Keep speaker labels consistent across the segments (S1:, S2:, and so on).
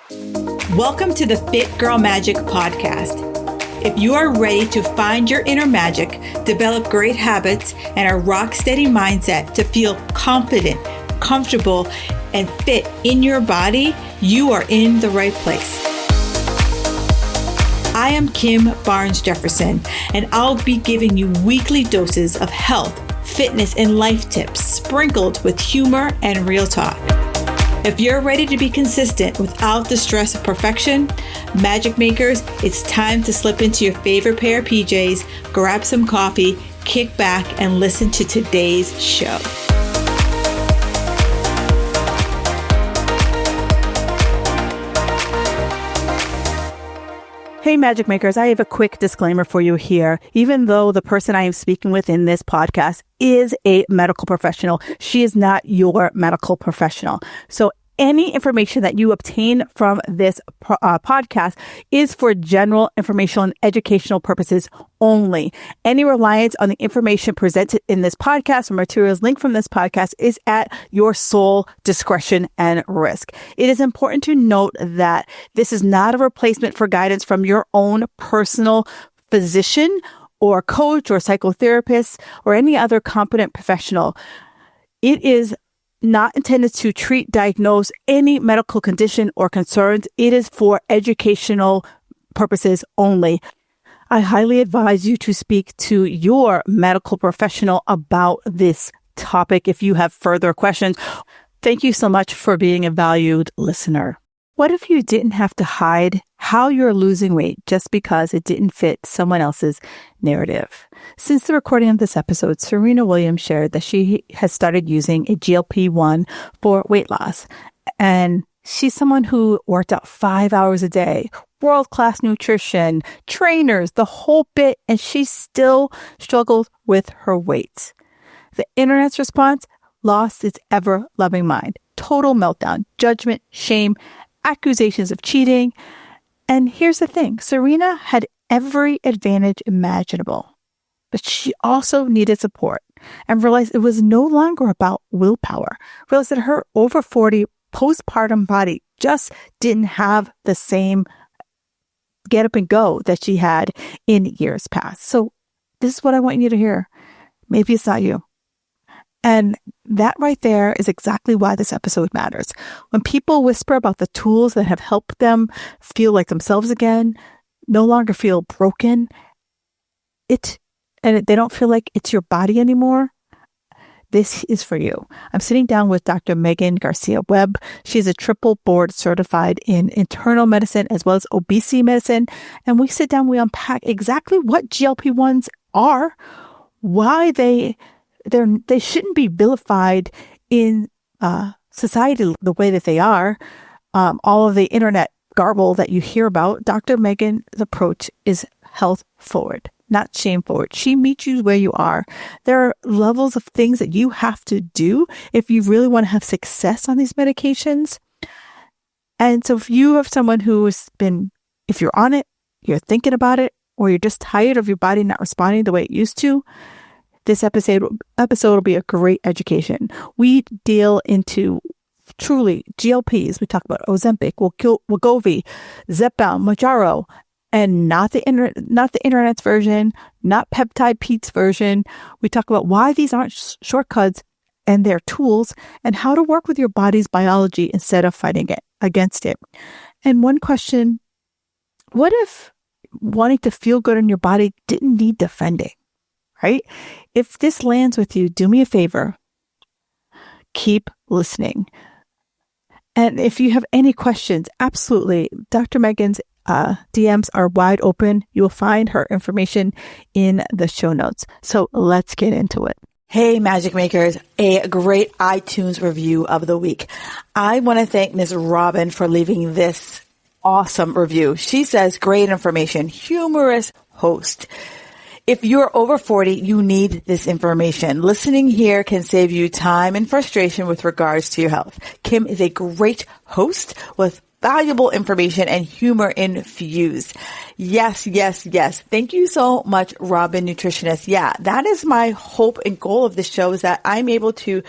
S1: Welcome to the Fit Girl Magic podcast. If you are ready to find your inner magic, develop great habits, and a rock-steady mindset to feel confident, comfortable, and fit in your body, you are in the right place. I am Kim Barnes Jefferson, and I'll be giving you weekly doses of health, fitness, and life tips sprinkled with humor and real talk. If you're ready to be consistent without the stress of perfection, magic makers, it's time to slip into your favorite pair of PJs, grab some coffee, kick back, and listen to today's show.
S2: Hey, Magic Makers, I have a quick disclaimer for you here. Even though the person I am speaking with in this podcast is a medical professional, she is not your medical professional. So any information that you obtain from this podcast is for general informational and educational purposes only. Any reliance on the information presented in this podcast or materials linked from this podcast is at your sole discretion and risk. It is important to note that this is not a replacement for guidance from your own personal physician or coach or psychotherapist or any other competent professional. It is not intended to treat, diagnose any medical condition or concerns. It is for educational purposes only. I highly advise you to speak to your medical professional about this topic if you have further questions. Thank you so much for being a valued listener. What if you didn't have to hide how you're losing weight just because it didn't fit someone else's narrative? Since the recording of this episode, Serena Williams shared that she has started using a GLP-1 for weight loss. And she's someone who worked out 5 hours a day, world-class nutrition, trainers, the whole bit, and she still struggled with her weight. The internet's response lost its ever-loving mind. Total meltdown, judgment, shame, accusations of cheating. And here's the thing, Serena had every advantage imaginable, but she also needed support and realized it was no longer about willpower. Realized that her over 40 postpartum body just didn't have the same get up and go that she had in years past. So this is what I want you to hear. Maybe it's not you. And that right there is exactly why this episode matters. When people whisper about the tools that have helped them feel like themselves again, no longer feel broken, and they don't feel like it's your body anymore, this is for you. I'm sitting down with Dr. Megan Garcia-Webb. She's a triple board certified in internal medicine as well as obesity medicine. And we sit down, we unpack exactly what GLP-1s are, why they shouldn't be vilified in society the way that they are. All of the internet garble that you hear about, Dr. Megan's approach is health forward, not shame forward. She meets you where you are. There are levels of things that you have to do if you really want to have success on these medications. And so if you have someone if you're on it, you're thinking about it, or you're just tired of your body not responding the way it used to, this episode will be a great education. We deal into truly GLPs. We talk about Ozempic, Wegovy, Zepbound, Mounjaro, and not the internet's version, not Peptide Pete's version. We talk about why these aren't shortcuts and their tools, and how to work with your body's biology instead of fighting against it. And one question: what if wanting to feel good in your body didn't need defending? Right? If this lands with you, do me a favor. Keep listening. And if you have any questions, absolutely, Dr. Megan's DMs are wide open. You will find her information in the show notes. So let's get into it. Hey, Magic Makers, a great iTunes review of the week. I want to thank Ms. Robin for leaving this awesome review. She says, great information, humorous host. If you're over 40, you need this information. Listening here can save you time and frustration with regards to your health. Kim is a great host with valuable information and humor infused. Yes, yes, yes. Thank you so much, Robin Nutritionist. Yeah, that is my hope and goal of this show, is that I'm able to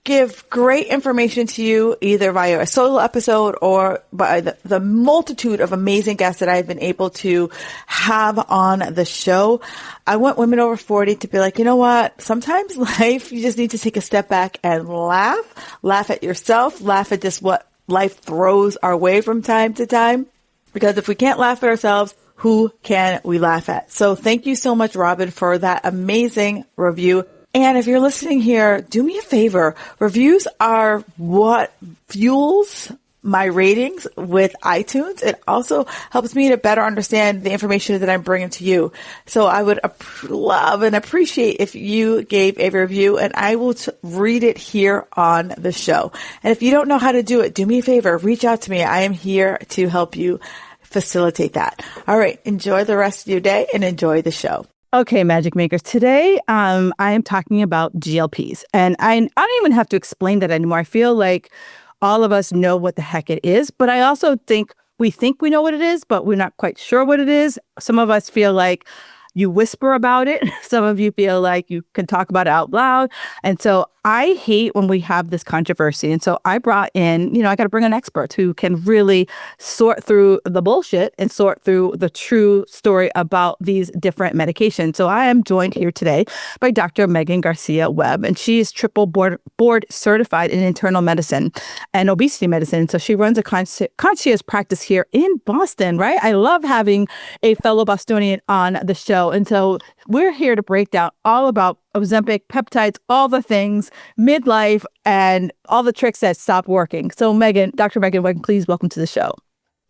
S2: give great information to you either via a solo episode or by the multitude of amazing guests that I've been able to have on the show. I want women over 40 to be like, you know what? Sometimes life, you just need to take a step back and laugh at yourself, laugh at just what life throws our way from time to time. Because if we can't laugh at ourselves, who can we laugh at? So thank you so much, Robin, for that amazing review. And if you're listening here, do me a favor. Reviews are what fuels my ratings with iTunes. It also helps me to better understand the information that I'm bringing to you. So I would love and appreciate if you gave a review, and I will read it here on the show. And if you don't know how to do it, do me a favor. Reach out to me. I am here to help you facilitate that. All right. Enjoy the rest of your day and enjoy the show.
S3: Okay, Magic Makers. Today, I am talking about GLPs. And I don't even have to explain that anymore. I feel like all of us know what the heck it is, but I also think we know what it is, but we're not quite sure what it is. Some of us feel like you whisper about it. Some of you feel like you can talk about it out loud. And so I hate when we have this controversy. And so I brought in, I got to bring an expert who can really sort through the bullshit and sort through the true story about these different medications. So I am joined here today by Dr. Megan Garcia-Webb, and she is triple board certified in internal medicine and obesity medicine. So she runs a concierge practice here in Boston, right? I love having a fellow Bostonian on the show. And so we're here to break down all about Ozempic, peptides, all the things, midlife, and all the tricks that stop working. So Megan, Dr. Megan, please welcome to the show.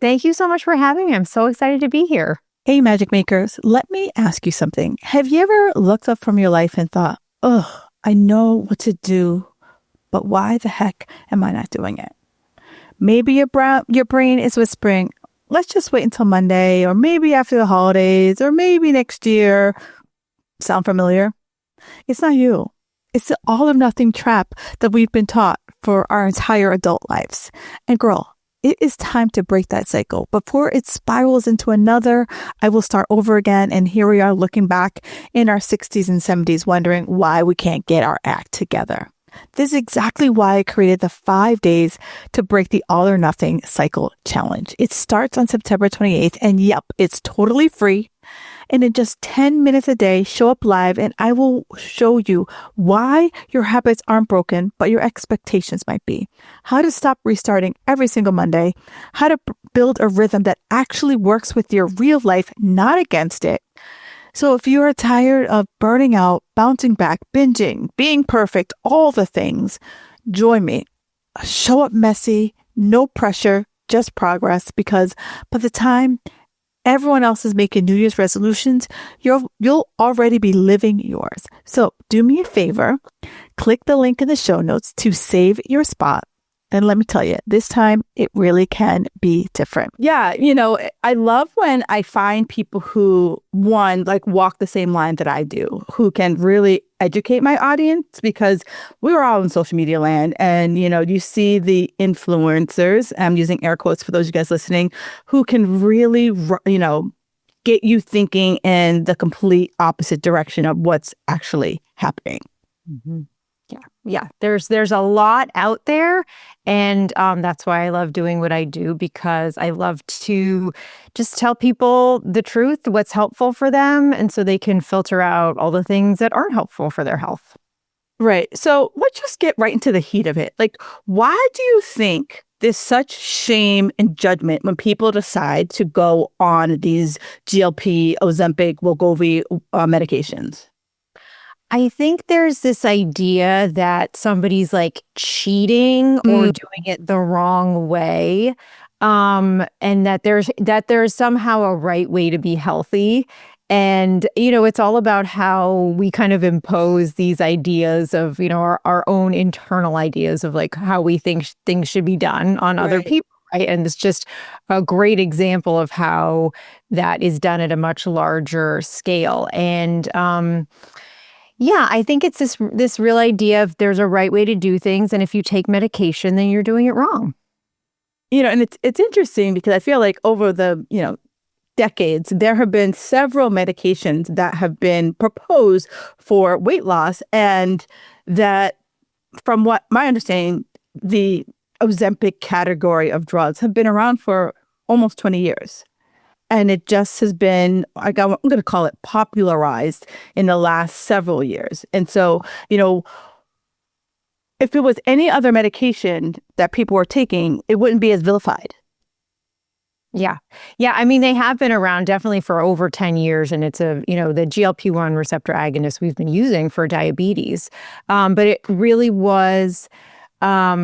S4: Thank you so much for having me. I'm so excited to be here.
S2: Hey, Magic Makers, let me ask you something. Have you ever looked up from your life and thought, oh, I know what to do, but why the heck am I not doing it? Maybe your brain is whispering, let's just wait until Monday, or maybe after the holidays, or maybe next year. Sound familiar? It's not you. It's the all or nothing trap that we've been taught for our entire adult lives. And girl, it is time to break that cycle. Before it spirals into another, I will start over again. And here we are looking back in our 60s and 70s, wondering why we can't get our act together. This is exactly why I created the 5 days to break the all or nothing cycle challenge. It starts on September 28th, and yep, it's totally free. And in just 10 minutes a day, show up live and I will show you why your habits aren't broken, but your expectations might be. How to stop restarting every single Monday. How to build a rhythm that actually works with your real life, not against it. So if you are tired of burning out, bouncing back, binging, being perfect, all the things, join me. Show up messy, no pressure, just progress, because by the time everyone else is making New Year's resolutions, you'll already be living yours. So do me a favor, click the link in the show notes to save your spot. And let me tell you, this time it really can be different.
S3: Yeah, I love when I find people who, walk the same line that I do, who can really educate my audience, because we were all in social media land. And, you see the influencers, I'm using air quotes for those of you guys listening, who can really, get you thinking in the complete opposite direction of what's actually happening.
S4: Mm-hmm. Yeah. There's a lot out there. And that's why I love doing what I do, because I love to just tell people the truth, what's helpful for them. And so they can filter out all the things that aren't helpful for their health.
S3: Right. So let's just get right into the heat of it. Why do you think there's such shame and judgment when people decide to go on these GLP, Ozempic, Wegovy medications?
S4: I think there's this idea that somebody's cheating or doing it the wrong way, and that there's somehow a right way to be healthy. And, it's all about how we kind of impose these ideas of, our own internal ideas of how we think things should be done on other people. Right. And it's just a great example of how that is done at a much larger scale. And, yeah, I think it's this real idea of there's a right way to do things. And if you take medication, then you're doing it wrong.
S3: And it's interesting because I feel like over the, decades, there have been several medications that have been proposed for weight loss, and that from what my understanding, the Ozempic category of drugs have been around for almost 20 years. And it just has been, I'm going to call it popularized in the last several years. And so, if it was any other medication that people were taking, it wouldn't be as vilified.
S4: Yeah. Yeah. I mean, they have been around definitely for over 10 years. And it's the GLP-1 receptor agonist we've been using for diabetes. But it really was so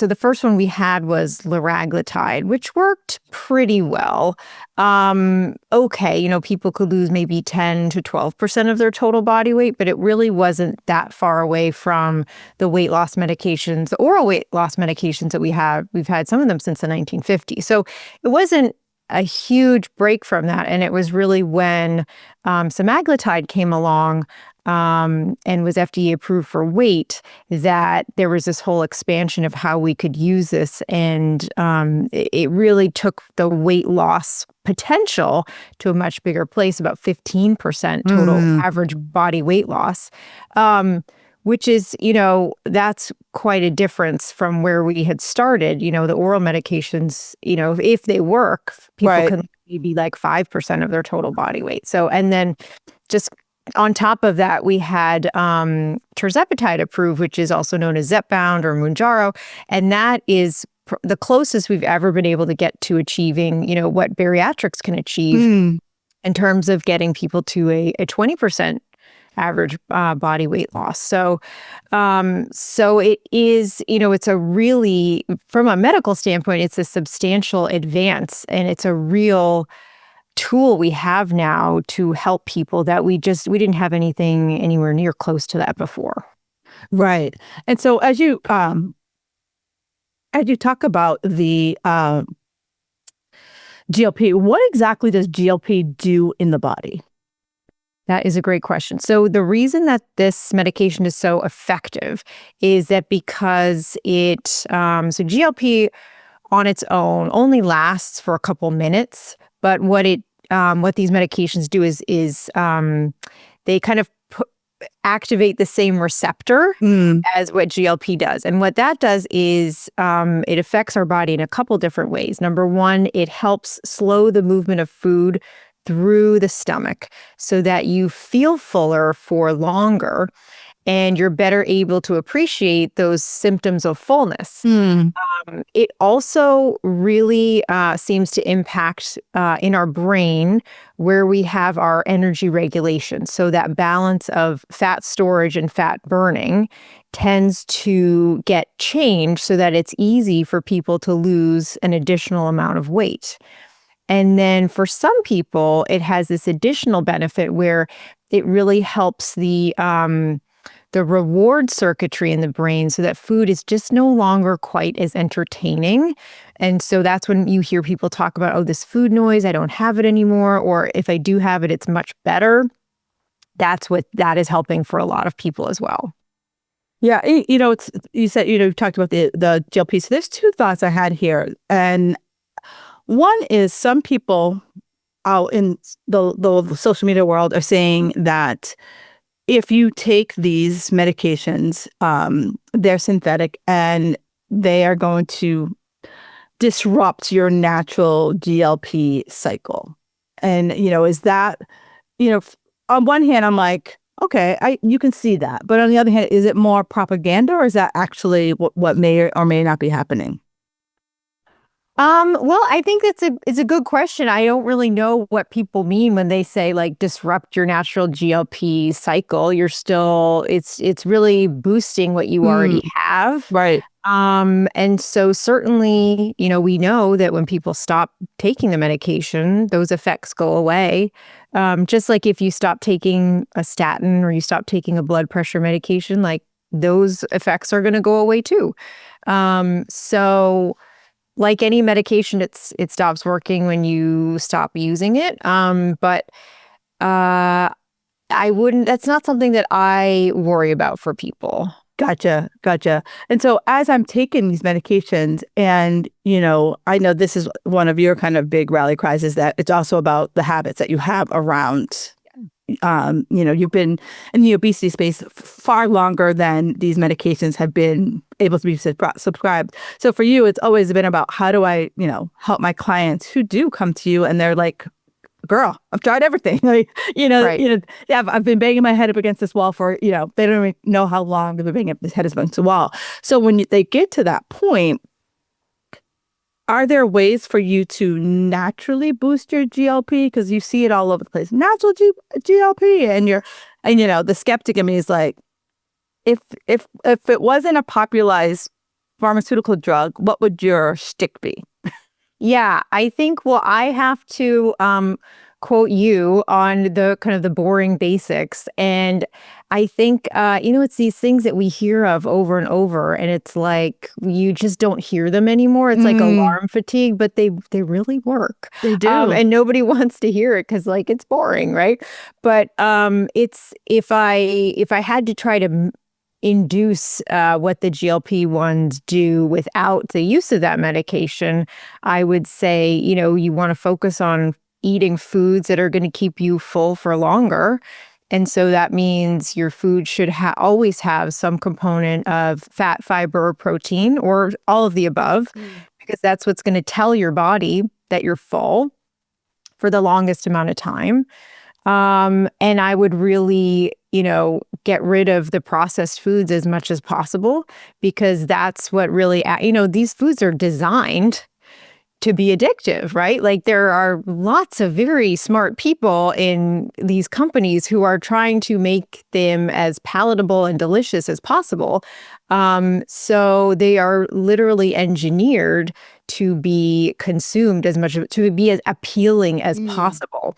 S4: the first one we had was liraglutide, which worked pretty well. Okay, people could lose maybe 10 to 12% of their total body weight, but it really wasn't that far away from the weight loss medications, the oral weight loss medications that we have. We've had some of them since the 1950s. So it wasn't a huge break from that. And it was really when semaglutide came along and was FDA approved for weight, that there was this whole expansion of how we could use this. And it really took the weight loss potential to a much bigger place, about 15% total average body weight loss, which is, that's quite a difference from where we had started. The oral medications, if they work, people can be like 5% of their total body weight. So, and then just on top of that, we had tirzepatide approved, which is also known as Zepbound or Mounjaro. And that is the closest we've ever been able to get to achieving, what bariatrics can achieve in terms of getting people to a 20% average body weight loss. So it is, it's a really, from a medical standpoint, it's a substantial advance, and it's a real tool we have now to help people that we didn't have anything anywhere near close to that before.
S3: Right. And so as you talk about the GLP, what exactly does GLP do in the body?
S4: That is a great question. So the reason that this medication is so effective is that because so GLP on its own only lasts for a couple minutes, but what these medications do is they kind of activate the same receptor as what GLP does. And what that does is it affects our body in a couple different ways. Number one, it helps slow the movement of food through the stomach so that you feel fuller for longer and you're better able to appreciate those symptoms of fullness. It also really seems to impact in our brain where we have our energy regulation. So that balance of fat storage and fat burning tends to get changed so that it's easy for people to lose an additional amount of weight. And then for some people, it has this additional benefit where it really helps the reward circuitry in the brain so that food is just no longer quite as entertaining. And so that's when you hear people talk about, oh, this food noise, I don't have it anymore. Or if I do have it, it's much better. That is helping for a lot of people as well.
S3: Yeah. You said, you talked about the GLP. So there's two thoughts I had here. And one is some people out in the social media world are saying that if you take these medications, they're synthetic and they are going to disrupt your natural GLP cycle. And, is that, on one hand, I'm like, okay, you can see that. But on the other hand, is it more propaganda or is that actually what may or may not be happening?
S4: Well, I think it's a good question. I don't really know what people mean when they say like disrupt your natural GLP cycle. It's really boosting what you already have.
S3: Right.
S4: And so certainly, we know that when people stop taking the medication, those effects go away. Just like if you stop taking a statin or you stop taking a blood pressure medication, like those effects are going to go away too. So like any medication, it stops working when you stop using it. But that's not something that I worry about for people.
S3: Gotcha. And so as I'm taking these medications and, I know this is one of your kind of big rally cries is that it's also about the habits that you have around
S2: You've been in the obesity space far longer than these medications have been able to be subscribed. So for you, it's always been about how do I, help my clients who do come to you and they're like, girl, I've tried everything.
S4: Right.
S2: I've been banging my head up against this wall for, they don't even know how long they've been banging up this head against the wall. So when they get to that point, are there ways for you to naturally boost your GLP? Because you see it all over the place. Natural GLP, and the skeptic in me is like, if it wasn't a popularized pharmaceutical drug, what would your shtick be?
S4: Yeah, I think, well, I have to quote you on the kind of the boring basics. And I think, it's these things that we hear of over and over, and it's like you just don't hear them anymore. It's like alarm fatigue, but they really work.
S2: They do.
S4: And nobody wants to hear it because like it's boring, right? But it's if I had to try to induce what the GLP-1s do without the use of that medication, I would say, you want to focus on eating foods that are going to keep you full for longer. And so that means your food should always have some component of fat, fiber, or protein, or all of the above, because that's what's going to tell your body that you're full for the longest amount of time. And I would really, get rid of the processed foods as much as possible, because that's what really, these foods are designed to be addictive, right? Like there are lots of very smart people in these companies who are trying to make them as palatable and delicious as possible. So they are literally engineered to be consumed to be as appealing as possible.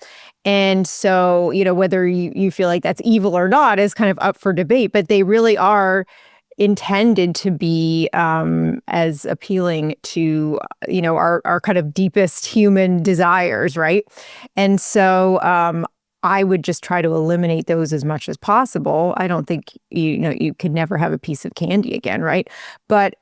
S4: And so, whether you feel like that's evil or not is kind of up for debate, but they really are intended to be as appealing to, our kind of deepest human desires, right? And so I would just try to eliminate those as much as possible. I don't think, you could never have a piece of candy again, right? But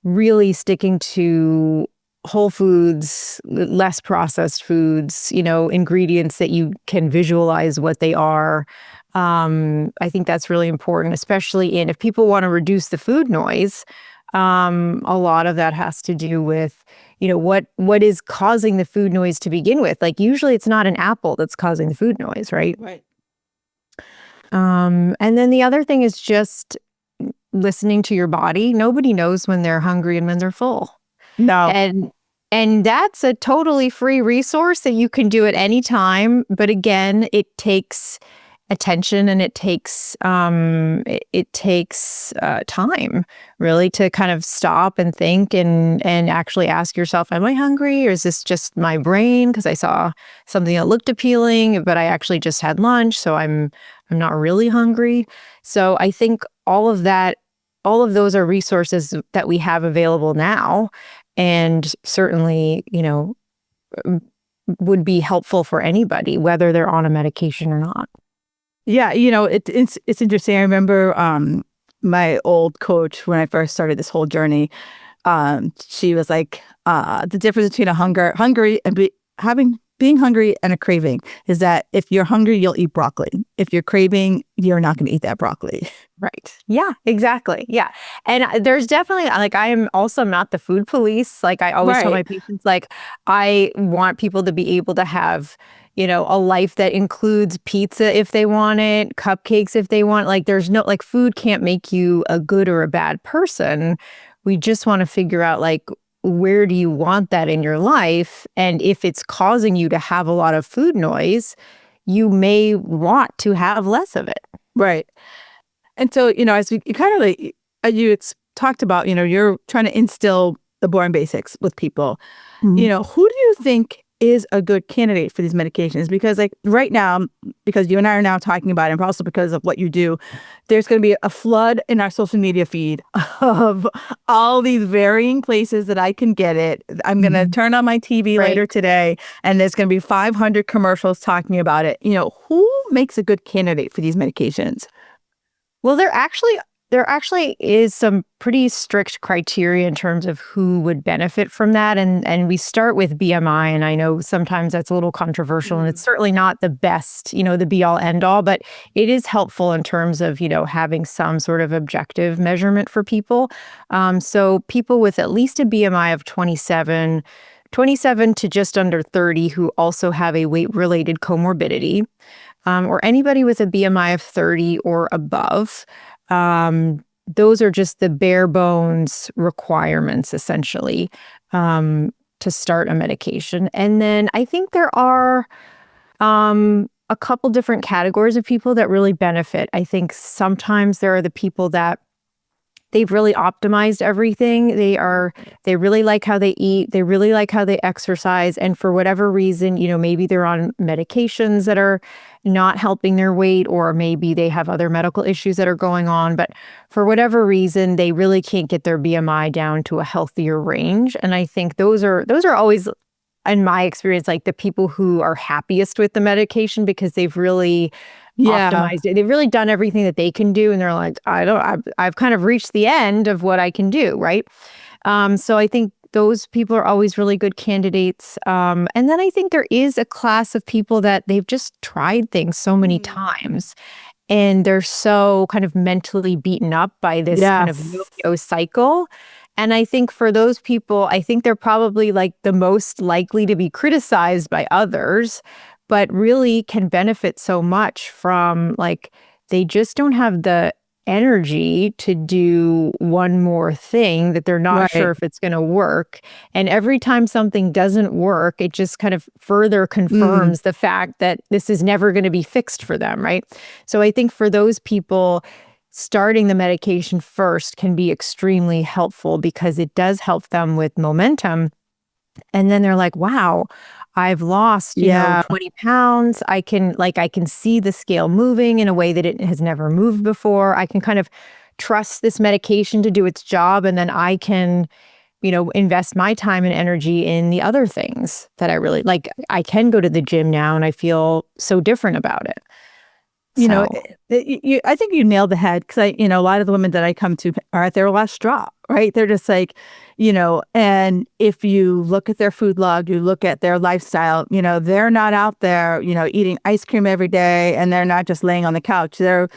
S4: really sticking to whole foods, less processed foods, ingredients that you can visualize what they are. I think that's really important, especially if people want to reduce the food noise. A lot of that has to do with, what is causing the food noise to begin with. Like usually it's not an apple that's causing the food noise, right?
S2: Right.
S4: And then the other thing is just listening to your body. Nobody knows when they're hungry and when they're full.
S2: No.
S4: And that's a totally free resource that you can do at any time. But again, it takes attention and it takes time really to kind of stop and think and actually ask yourself, am I hungry, or is this just my brain because I saw something that looked appealing, but I actually just had lunch, so I'm not really hungry. So I think all of those are resources that we have available now, and certainly, would be helpful for anybody, whether they're on a medication or not.
S2: Yeah, it's interesting. I remember my old coach, when I first started this whole journey, she was like, the difference between hungry and being hungry and a craving is that if you're hungry, you'll eat broccoli. If you're craving, you're not going to eat that broccoli.
S4: Right. Yeah, exactly. Yeah. And there's definitely, like, I am also not the food police. Like I always tell my patients, like, I want people to be able to have, a life that includes pizza if they want it, cupcakes if they want. Like there's no, like, food can't make you a good or a bad person. We just want to figure out, like, where do you want that in your life? And if it's causing you to have a lot of food noise, you may want to have less of it.
S2: Right. And so, as you kind of like, you talked about, you're trying to instill the boring basics with people. Who do you think is a good candidate for these medications? Because like right now, because you and I are now talking about it, and also because of what you do, there's going to be a flood in our social media feed of all these varying places that I can get it. I'm going to turn on my TV later today, and there's going to be 500 commercials talking about it. Who makes a good candidate for these medications?
S4: Well, there actually there actually is some pretty strict criteria in terms of who would benefit from that. And we start with BMI. And I know sometimes that's a little controversial and it's certainly not the best, the be all end all, but it is helpful in terms of, having some sort of objective measurement for people. So people with at least a BMI of 27 to just under 30 who also have a weight-related comorbidity, or anybody with a BMI of 30 or above. Those are just the bare bones requirements, essentially, to start a medication. And then I think there are a couple different categories of people that really benefit. I think sometimes there are the people that they've really optimized everything. They really like how they eat. They really like how they exercise. And for whatever reason, maybe they're on medications that are not helping their weight, or maybe they have other medical issues that are going on. But for whatever reason, they really can't get their BMI down to a healthier range. And I think those are always, in my experience, like the people who are happiest with the medication because they've really optimized it. They've really done everything that they can do. And they're like, I've kind of reached the end of what I can do. Right. So I think those people are always really good candidates. And then I think there is a class of people that they've just tried things so many times and they're so kind of mentally beaten up by this kind of yo-yo cycle. And I think for those people, I think they're probably like the most likely to be criticized by others, but really can benefit so much from, like, they just don't have the energy to do one more thing that they're not sure if it's going to work. And every time something doesn't work, it just kind of further confirms the fact that this is never going to be fixed for them, right? So I think for those people, starting the medication first can be extremely helpful because it does help them with momentum. And then they're like, wow, I've lost, 20 pounds. I can see the scale moving in a way that it has never moved before. I can kind of trust this medication to do its job. And then I can, invest my time and energy in the other things that I really like. I can go to the gym now and I feel so different about it.
S3: I think you nailed the head because a lot of the women that I come to are at their last straw, right? They're just like, and if you look at their food log, you look at their lifestyle, they're not out there, eating ice cream every day and they're not just laying on the couch. They're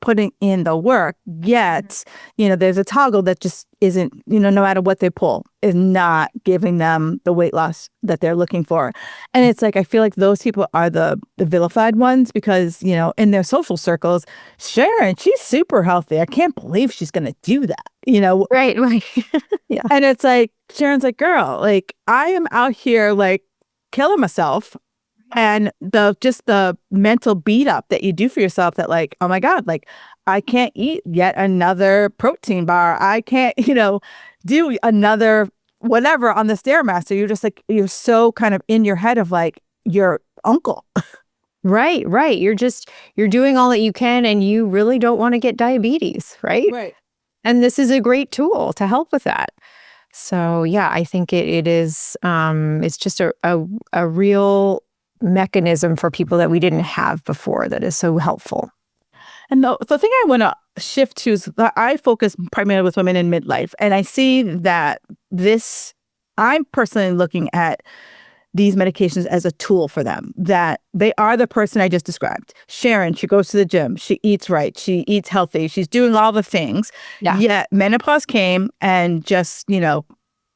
S3: putting in the work, yet, there's a toggle that just isn't, no matter what they pull, is not giving them the weight loss that they're looking for. And it's like, I feel like those people are the vilified ones because, in their social circles, Sharon, she's super healthy. I can't believe she's going to do that,
S4: Right.
S3: Yeah. And it's like, Sharon's like, girl, like I am out here like killing myself. And the mental beat up that you do for yourself that like, oh my God, like I can't eat yet another protein bar. I can't, do another whatever on the Stairmaster. You're just like, you're so kind of in your head of like your uncle.
S4: Right. You're doing all that you can and you really don't want to get diabetes, right?
S3: Right.
S4: And this is a great tool to help with that. So yeah, I think it is, it's just a real mechanism for people that we didn't have before that is so helpful.
S3: And the thing I want to shift to is that I focus primarily with women in midlife. And I see that I'm personally looking at these medications as a tool for them, that they are the person I just described. Sharon, she goes to the gym, she eats right, she eats healthy, she's doing all the things. Yeah. Yet menopause came and just,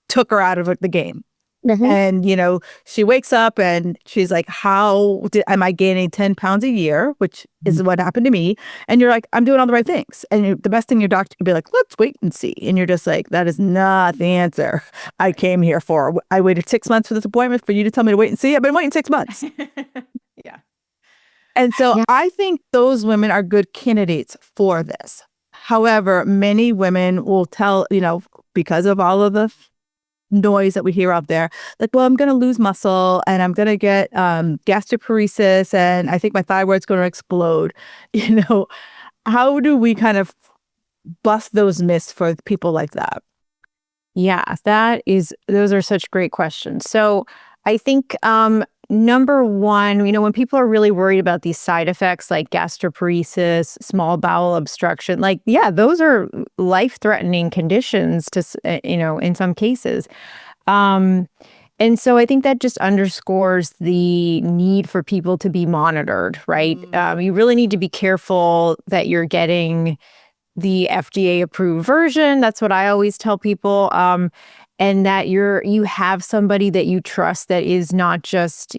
S3: took her out of the game. Mm-hmm. And, she wakes up and she's like, am I gaining 10 pounds a year, which is what happened to me. And you're like, I'm doing all the right things. And the best thing your doctor could be like, let's wait and see. And you're just like, that is not the answer I came here for. I waited 6 months for this appointment for you to tell me to wait and see. I've been waiting 6 months.
S4: Yeah.
S3: And so I think those women are good candidates for this. However, many women will tell, because of all of the noise that we hear out there, like, well, I'm going to lose muscle and I'm going to get gastroparesis and I think my thyroid's going to explode. How do we kind of bust those myths for people like that?
S4: Yeah, those are such great questions. So I think number one, when people are really worried about these side effects like gastroparesis, small bowel obstruction, like, yeah, those are life-threatening conditions in some cases. And so I think that just underscores the need for people to be monitored, right? You really need to be careful that you're getting the FDA approved version. That's what I always tell people. And that you have somebody that you trust that is not just,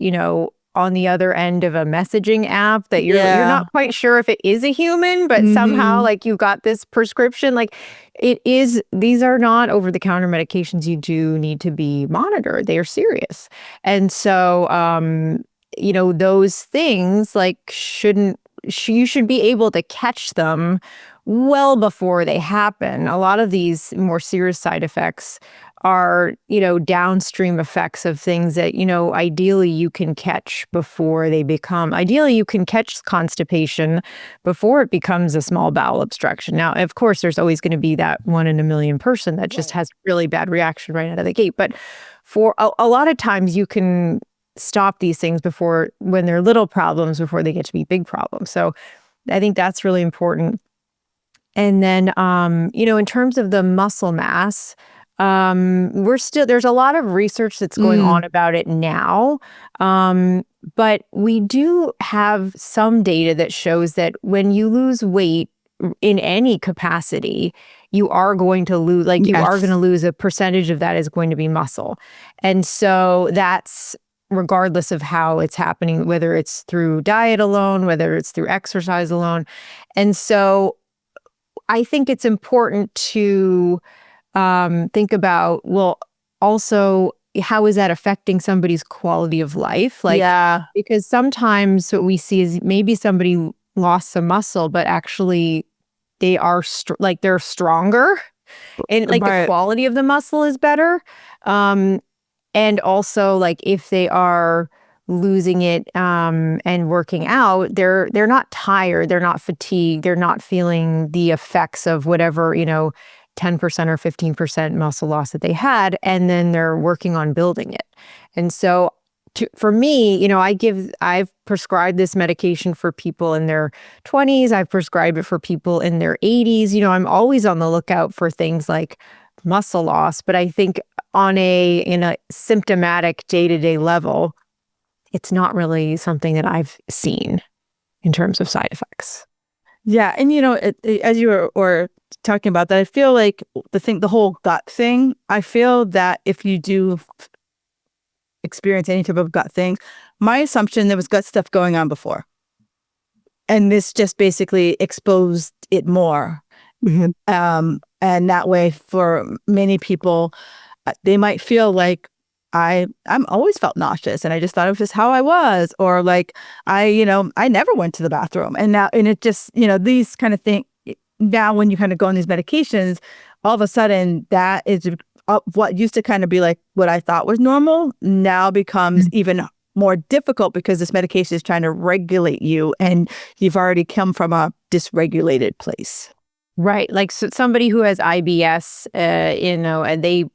S4: on the other end of a messaging app, that you're not quite sure if it is a human, but somehow like you got this prescription. Like these are not over-the-counter medications. You do need to be monitored. They are serious. And so, those things like you should be able to catch them well before they happen. A lot of these more serious side effects are, downstream effects of things that, ideally you can catch before ideally you can catch constipation before it becomes a small bowel obstruction. Now, of course, there's always going to be that 1 in a million person that just has really bad reaction right out of the gate. But for a lot of times you can stop these things when they're little problems before they get to be big problems. So I think that's really important. And then, in terms of the muscle mass, there's a lot of research that's going on about it now. But we do have some data that shows that when you lose weight in any capacity, you are going to lose, a percentage of that is going to be muscle. And so that's regardless of how it's happening, whether it's through diet alone, whether it's through exercise alone. And so I think it's important to think about, well, also, how is that affecting somebody's quality of life? Because sometimes what we see is maybe somebody lost some muscle, but actually they are they're stronger, and the quality of the muscle is better. And also, if they are losing it and working out, they're not tired, they're not fatigued, they're not feeling the effects of whatever 10% or 15% muscle loss that they had, and then they're working on building it. And so for me, I've prescribed this medication for people in their 20s. I've prescribed it for people in their 80s. I'm always on the lookout for things like muscle loss, but I think in a symptomatic day-to-day level, it's not really something that I've seen in terms of side effects.
S2: Yeah. And, as you were talking about that, I feel like the whole gut thing, I feel that if you do experience any type of gut thing, my assumption, there was gut stuff going on before. And this just basically exposed it more. And that way, for many people, they might feel like I'm always felt nauseous, and I just thought it was just how I was, or I never went to the bathroom, and it just these kind of things. Now, when you kind of go on these medications, all of a sudden that is what used to kind of be like what I thought was normal now becomes even more difficult because this medication is trying to regulate you, and you've already come from a dysregulated place.
S4: Right. Like somebody who has IBS, and they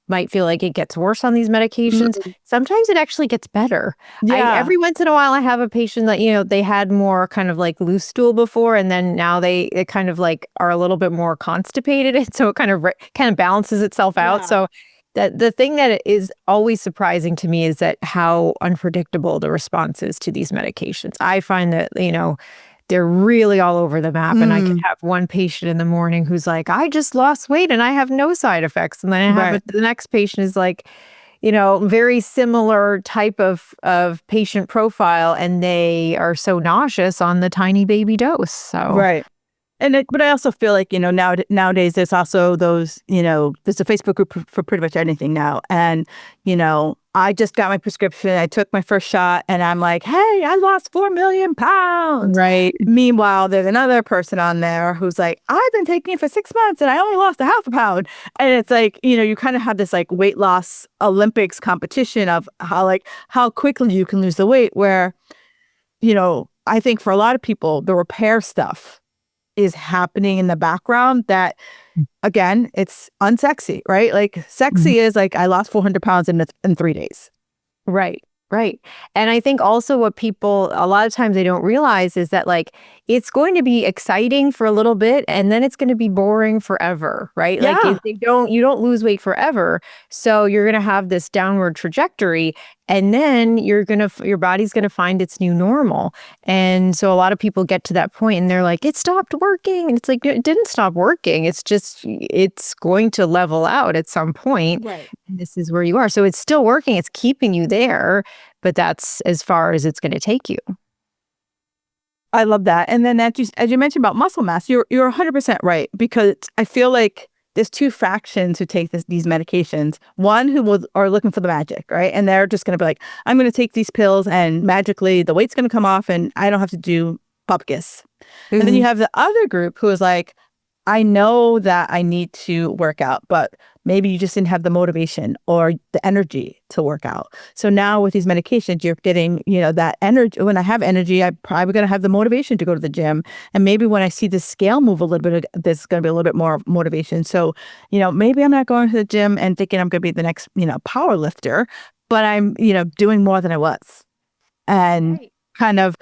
S4: might feel like it gets worse on these medications. Sometimes it actually gets better.
S2: Yeah.
S4: Every once in a while, I have a patient that, they had more kind of like loose stool before, and then now they kind of like are a little bit more constipated. And so it kind of balances itself out. So the thing that is always surprising to me is that how unpredictable the response is to these medications. I find that, they're really all over the map. And I can have one patient in the morning who's like, I just lost weight and I have no side effects. And then I have the next patient is like, very similar type of patient profile, and they are so nauseous on the tiny baby dose. So
S2: But I also feel like, nowadays there's also those, there's a Facebook group for pretty much anything now. And, I just got my prescription. I took my first shot and I'm like, hey, I lost 4 million pounds.
S3: Right.
S2: Meanwhile, there's another person on there who's like, I've been taking it for 6 months and I only lost 0.5 pound. And it's like, you kind of have this like weight loss Olympics competition of how quickly you can lose the weight, where, I think for a lot of people, the repair stuff is happening in the background that, again, it's unsexy, right? Like sexy is like, I lost 400 pounds in 3 days.
S4: Right. Right. And I think also what people a lot of times they don't realize is that like it's going to be exciting for a little bit and then it's going to be boring forever, right? Like
S2: Yeah.
S4: you don't lose weight forever. So you're going to have this downward trajectory and then your body's going to find its new normal. And so a lot of people get to that point and they're like it stopped working and it's like it didn't stop working. It's going to level out at some point.
S2: Right.
S4: And this is where you are. So it's still working. It's keeping you there. But that's as far as it's going to take you.
S2: I love that. And then as you mentioned about muscle mass, you're 100% right, because I feel like there's two fractions who take these medications. One who are looking for the magic, right? And they're just going to be like, I'm going to take these pills and magically the weight's going to come off and I don't have to do bupkis. And then you have the other group who is like, I know that I need to work out, but maybe you just didn't have the motivation or the energy to work out. So now with these medications, you're getting, that energy. When I have energy, I'm probably going to have the motivation to go to the gym. And maybe when I see the scale move a little bit, there's going to be a little bit more motivation. So, maybe I'm not going to the gym and thinking I'm going to be the next, power lifter, but I'm, doing more than I was. And kind of,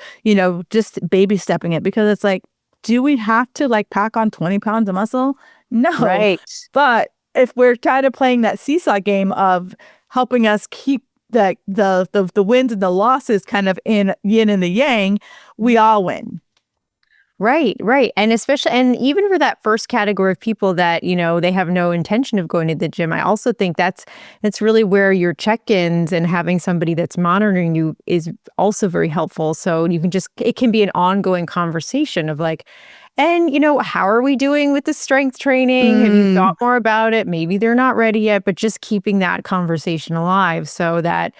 S2: just baby stepping it, because it's like, do we have to like pack on 20 pounds of muscle? No.
S4: Right.
S2: But if we're kind of playing that seesaw game of helping us keep the wins and the losses kind of in yin and the yang, we all win.
S4: Right. And and even for that first category of people that, they have no intention of going to the gym, I also think that's really where your check-ins and having somebody that's monitoring you is also very helpful. So it can be an ongoing conversation of like, and, how are we doing with the strength training? Have you thought more about it? Maybe they're not ready yet, but just keeping that conversation alive so that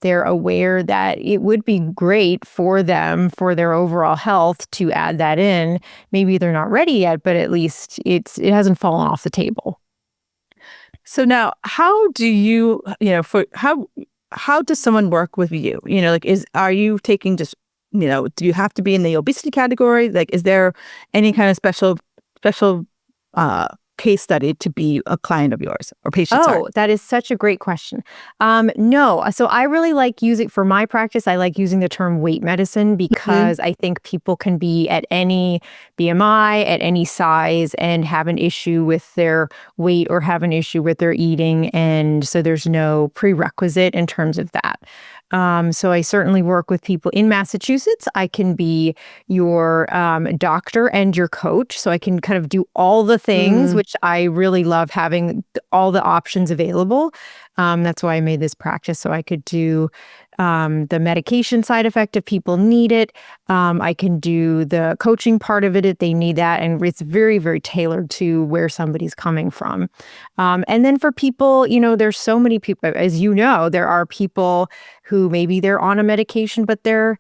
S4: they're aware that it would be great for them, for their overall health, to add that in. Maybe they're not ready yet, but at least it hasn't fallen off the table.
S2: So now, how do you, how does someone work with you? Are you taking just, do you have to be in the obesity category? Like, is there any kind of special case study to be a client of yours or patient?
S4: Oh, that is such a great question. No. So I really like using, for my practice, I like using the term weight medicine because I think people can be at any BMI, at any size, and have an issue with their weight or have an issue with their eating. And so there's no prerequisite in terms of that. So I certainly work with people in Massachusetts. I can be your doctor and your coach. So I can kind of do all the things, which I really love having all the options available. That's why I made this practice. So I could do the medication side effect if people need it. I can do the coaching part of it if they need that. And it's very, very tailored to where somebody's coming from. And then for people, there's so many people, as you know, there are people who maybe they're on a medication, but they're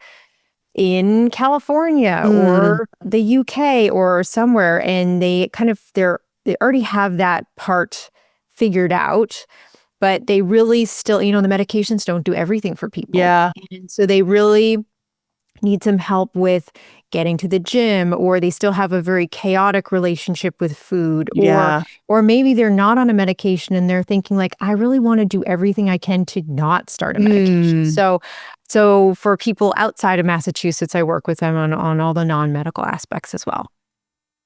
S4: in California or the UK or somewhere, and they already have that part figured out. But they really still, the medications don't do everything for people.
S2: Yeah.
S4: And so they really need some help with getting to the gym, or they still have a very chaotic relationship with food. Or maybe they're not on a medication and they're thinking like, I really want to do everything I can to not start a medication. So for people outside of Massachusetts, I work with them on all the non-medical aspects as well.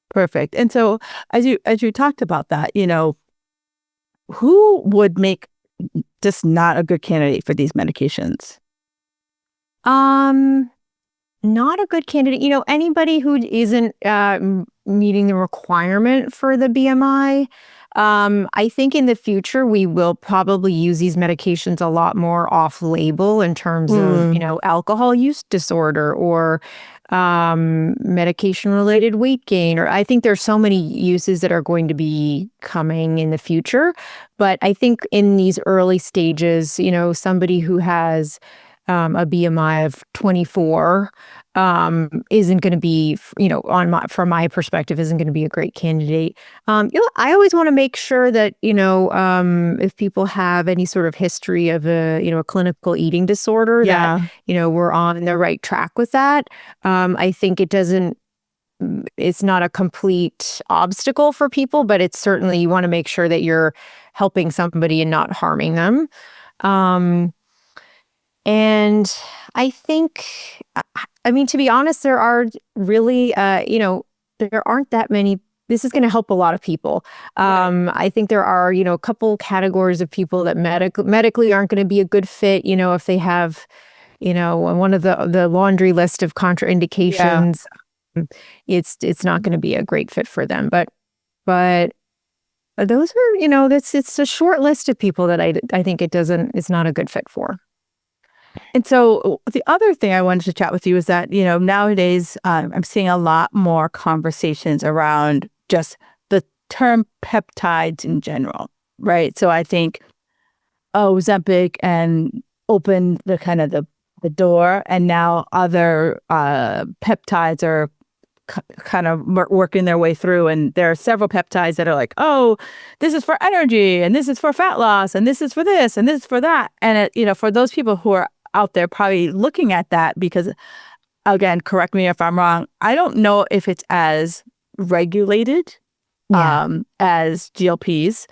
S2: Perfect. And so as you talked about that, who would make just not a good candidate for these medications?
S4: Not a good candidate. Anybody who isn't meeting the requirement for the BMI. I think in the future, we will probably use these medications a lot more off-label in terms of, alcohol use disorder or medication-related weight gain. Or I think there's so many uses that are going to be coming in the future. But I think in these early stages, somebody who has a BMI of 24 isn't going to be, from my perspective, isn't going to be a great candidate. I always want to make sure that, if people have any sort of history of a clinical eating disorder, that, we're on the right track with that. I think it's not a complete obstacle for people, but it's certainly, you want to make sure that you're helping somebody and not harming them. And I think, I mean, to be honest, there are really, there aren't that many. This is going to help a lot of people. I think there are, a couple categories of people that medically aren't going to be a good fit, if they have, one of the laundry list of contraindications. It's not going to be a great fit for them. But those are, it's a short list of people that I think it's not a good fit for.
S2: And so the other thing I wanted to chat with you is that, nowadays I'm seeing a lot more conversations around just the term peptides in general, right? So I think Ozempic and opened the kind of the door, and now other peptides are kind of working their way through. And there are several peptides that are like, oh, this is for energy, and this is for fat loss, and this is for this, and this is for that. And, for those people who are out there probably looking at that, because, again, correct me if I'm wrong, I don't know if it's as regulated as GLPs,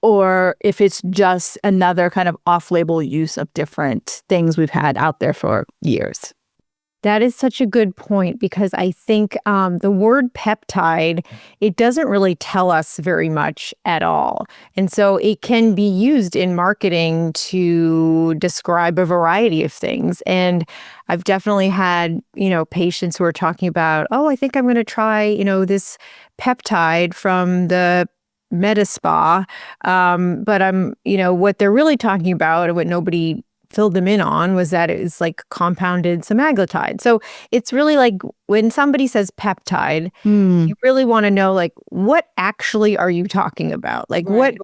S2: or if it's just another kind of off-label use of different things we've had out there for years.
S4: That is such a good point, because I think the word peptide, it doesn't really tell us very much at all. And so it can be used in marketing to describe a variety of things. And I've definitely had, patients who are talking about, oh, I think I'm going to try, this peptide from the Meta Spa. But I'm, what they're really talking about, and what nobody filled them in on, was that it is like compounded semaglutide. So it's really like when somebody says peptide, you really want to know, like, what actually are you talking about? Like, what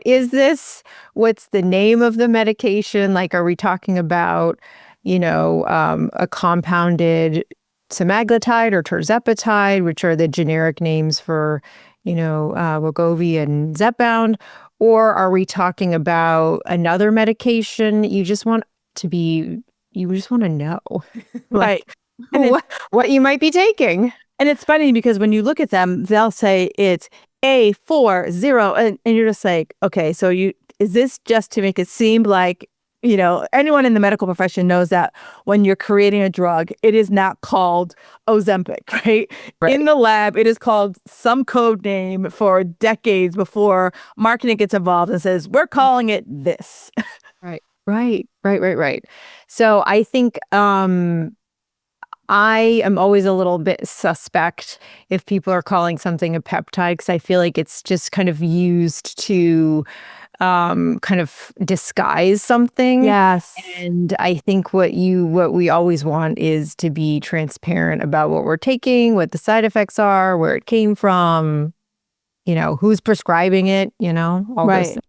S4: is this? What's the name of the medication? Like, are we talking about, a compounded semaglutide or tirzepatide, which are the generic names for, Wegovy and Zepbound? Or are we talking about another medication? You just want to know,
S2: Right.
S4: what you might be taking.
S2: And it's funny because when you look at them, they'll say it's A40, and you're just like, okay, so is this just to make it seem like, anyone in the medical profession knows that when you're creating a drug, it is not called Ozempic, right? In the lab, it is called some code name for decades before marketing gets involved and says, we're calling it this.
S4: Right. So I think I am always a little bit suspect if people are calling something a peptide, because I feel like it's just kind of used to kind of disguise something.
S2: Yes.
S4: And I think what we always want is to be transparent about what we're taking, what the side effects are, where it came from, who's prescribing it, all those things.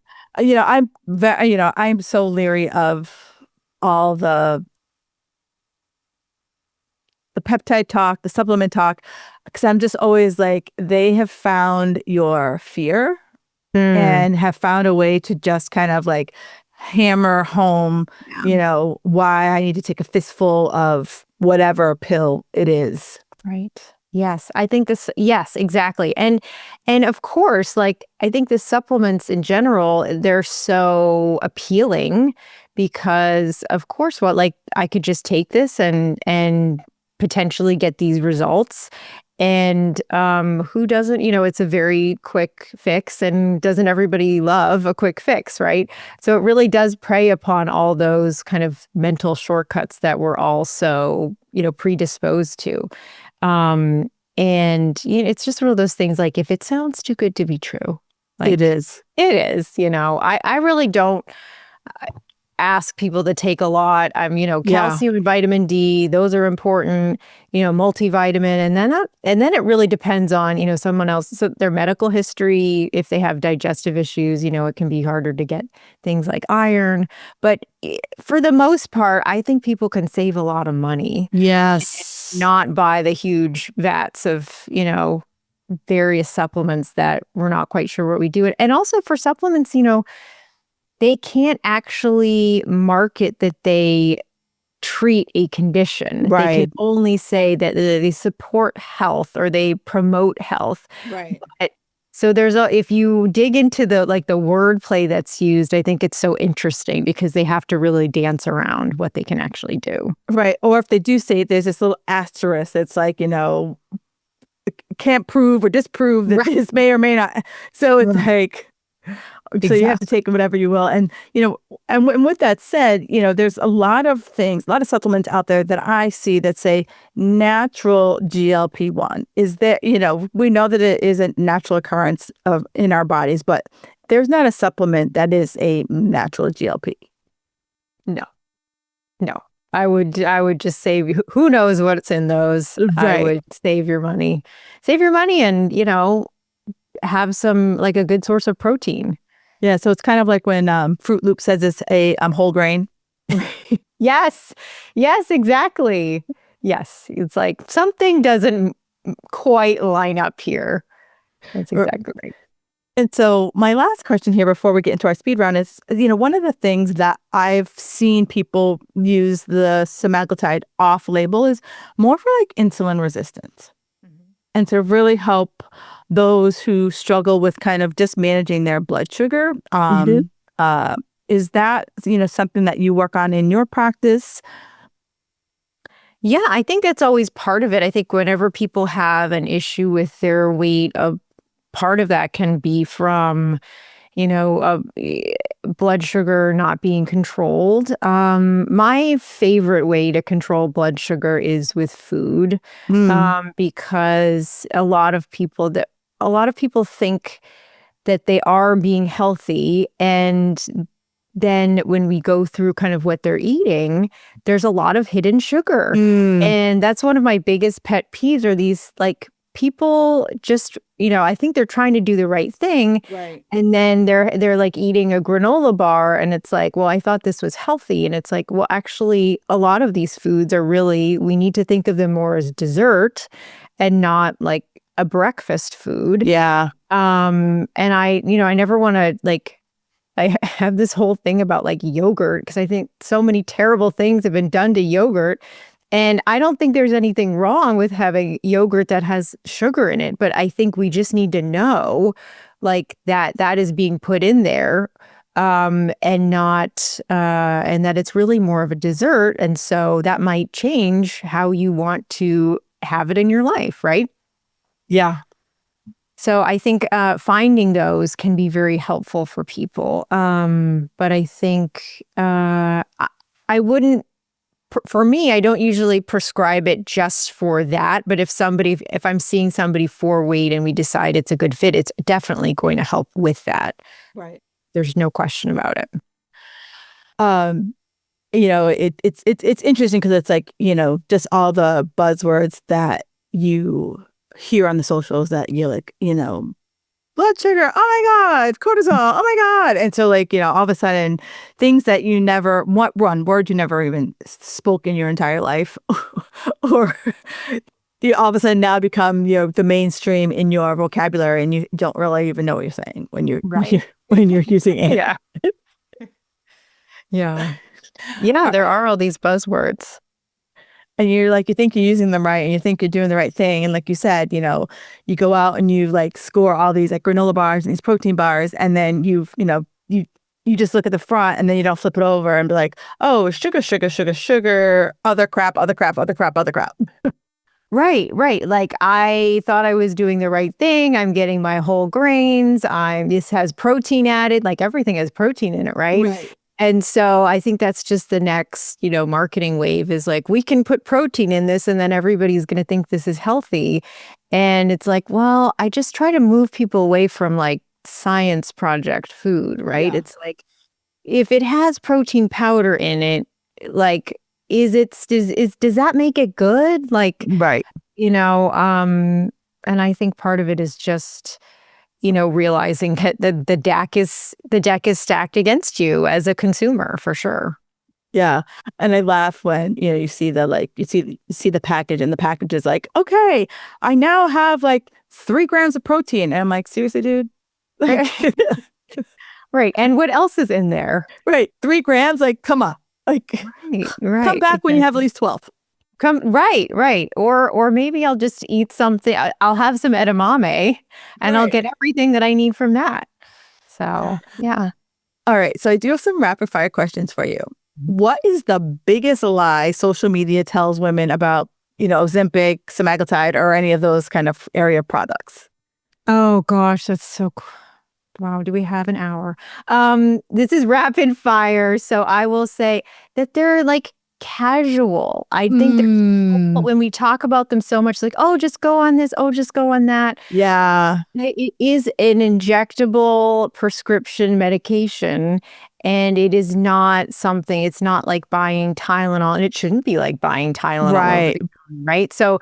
S2: I'm so leery of all the peptide talk, the supplement talk, because I'm just always like, they have found your fear and have found a way to just kind of like hammer home, why I need to take a fistful of whatever pill it is.
S4: Right. Yes, I think yes, exactly. And of course, like, I think the supplements in general, they're so appealing because, of course, I could just take this and potentially get these results. And who doesn't, it's a very quick fix, and doesn't everybody love a quick fix, right? So it really does prey upon all those kind of mental shortcuts that we're all so, predisposed to. And it's just one of those things, like, if it sounds too good to be true, like,
S2: it is.
S4: I really don't ask people to take a lot. Calcium and vitamin D, those are important, multivitamin. And then it really depends on, someone else, so their medical history. If they have digestive issues, it can be harder to get things like iron. But for the most part, I think people can save a lot of money.
S2: Yes.
S4: Not buy the huge vats of, various supplements that we're not quite sure what we do. And also for supplements, they can't actually market that they treat a condition.
S2: Right.
S4: They can only say that they support health or they promote health.
S2: Right.
S4: But So if you dig into the wordplay that's used, I think it's so interesting because they have to really dance around what they can actually do.
S3: Right. Or if they do say it, there's this little asterisk. It's like, can't prove or disprove that this may or may not. So it's like, so you have to take whatever you will. And, and with that said, there's a lot of things, a lot of supplements out there that I see that say natural GLP-1. Is there, we know that it is a natural occurrence in our bodies, but there's not a supplement that is a natural GLP.
S4: No. I would just say, who knows what's in those?
S3: Right.
S4: I would save your money and, have some a good source of protein.
S3: Yeah. So it's kind of like when Fruit Loop says it's a whole grain.
S4: Yes, exactly. Yes. It's like something doesn't quite line up here. That's exactly right.
S3: And so my last question here before we get into our speed round is, one of the things that I've seen people use the semaglutide off label is more for insulin resistance. And to really help those who struggle with kind of just managing their blood sugar. Is that, something that you work on in your practice?
S4: Yeah, I think that's always part of it. I think whenever people have an issue with their weight, part of that can be from, blood sugar not being controlled. My favorite way to control blood sugar is with food, because a lot of people think that they are being healthy, and then when we go through kind of what they're eating, there's a lot of hidden sugar. And that's one of my biggest pet peeves are these people just, I think they're trying to do the right thing.
S3: Right.
S4: And then they're eating a granola bar and it's like, well, I thought this was healthy. And it's like, well, actually a lot of these foods are really, we need to think of them more as dessert and not a breakfast food.
S3: Yeah.
S4: And I never want to I have this whole thing about yogurt because I think so many terrible things have been done to yogurt. And I don't think there's anything wrong with having yogurt that has sugar in it, but I think we just need to know that is being put in there, and not, and that it's really more of a dessert. And so that might change how you want to have it in your life, right?
S3: Yeah.
S4: So I think finding those can be very helpful for people. But I think I wouldn't, for me, I don't usually prescribe it just for that. But if I'm seeing somebody for weight and we decide it's a good fit, it's definitely going to help with that.
S3: Right.
S4: There's no question about it.
S3: It's interesting because it's just all the buzzwords that you hear on the socials that you're blood sugar, oh my God, cortisol, oh my God. And so all of a sudden things that you never, word you never even spoke in your entire life or you all of a sudden now become, the mainstream in your vocabulary and you don't really even know what you're saying when you're, when you're using it.
S4: Yeah. Yeah, there are all these buzzwords.
S3: And you're you think you're using them right and you think you're doing the right thing. And like you said, you go out and you score all these granola bars and these protein bars. And then you just look at the front and then you don't flip it over and be like, oh, sugar, sugar, sugar, sugar, other crap, other crap, other crap, other crap.
S4: Right. I thought I was doing the right thing. I'm getting my whole grains. This has protein added, everything has protein in it, right?
S3: Right.
S4: And so I think that's just the next, marketing wave is we can put protein in this and then everybody's going to think this is healthy. And it's well, I just try to move people away from science project food, right?
S3: Yeah.
S4: It's if it has protein powder in it, does that make it good?
S3: Right.
S4: And I think part of it is just, realizing that the deck is stacked against you as a consumer for sure.
S3: Yeah. And I laugh when, you see the you see the package and the package is okay, I now have 3 grams of protein. And I'm seriously, dude?
S4: Right. And what else is in there?
S3: Right. 3 grams? Come on.
S4: Right.
S3: Come back when you have at least 12.
S4: Right. Or maybe I'll just eat something. I'll have some edamame and I'll get everything that I need from that. So, yeah.
S3: All right. So I do have some rapid fire questions for you. What is the biggest lie social media tells women about, Ozempic, semaglutide, or any of those kind of area products?
S4: Oh gosh, that's so wow, do we have an hour? This is rapid fire, so I will say that they're like casual. I think when we talk about them so much, like, oh, just go on this, oh, just go on that.
S3: Yeah.
S4: It is an injectable prescription medication, and it is not something, it's not like buying Tylenol, and it shouldn't be like buying Tylenol.
S3: Right.
S4: Right. So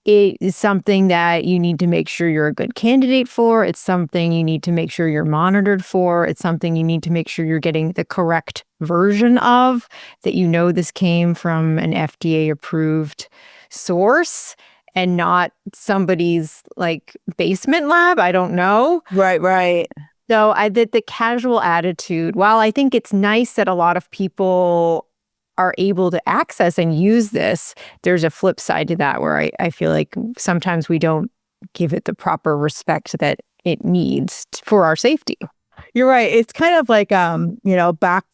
S4: it is something that you need to make sure you're a good candidate for. It's something you need to make sure you're monitored for. It's something you need to make sure you're getting the correct version of, that this came from an FDA approved source and not somebody's like basement lab. I don't know.
S3: Right.
S4: So I did the casual attitude. While I think it's nice that a lot of people are able to access and use this, there's a flip side to that where I feel like sometimes we don't give it the proper respect that it needs for our safety.
S3: You're right. It's kind of like, back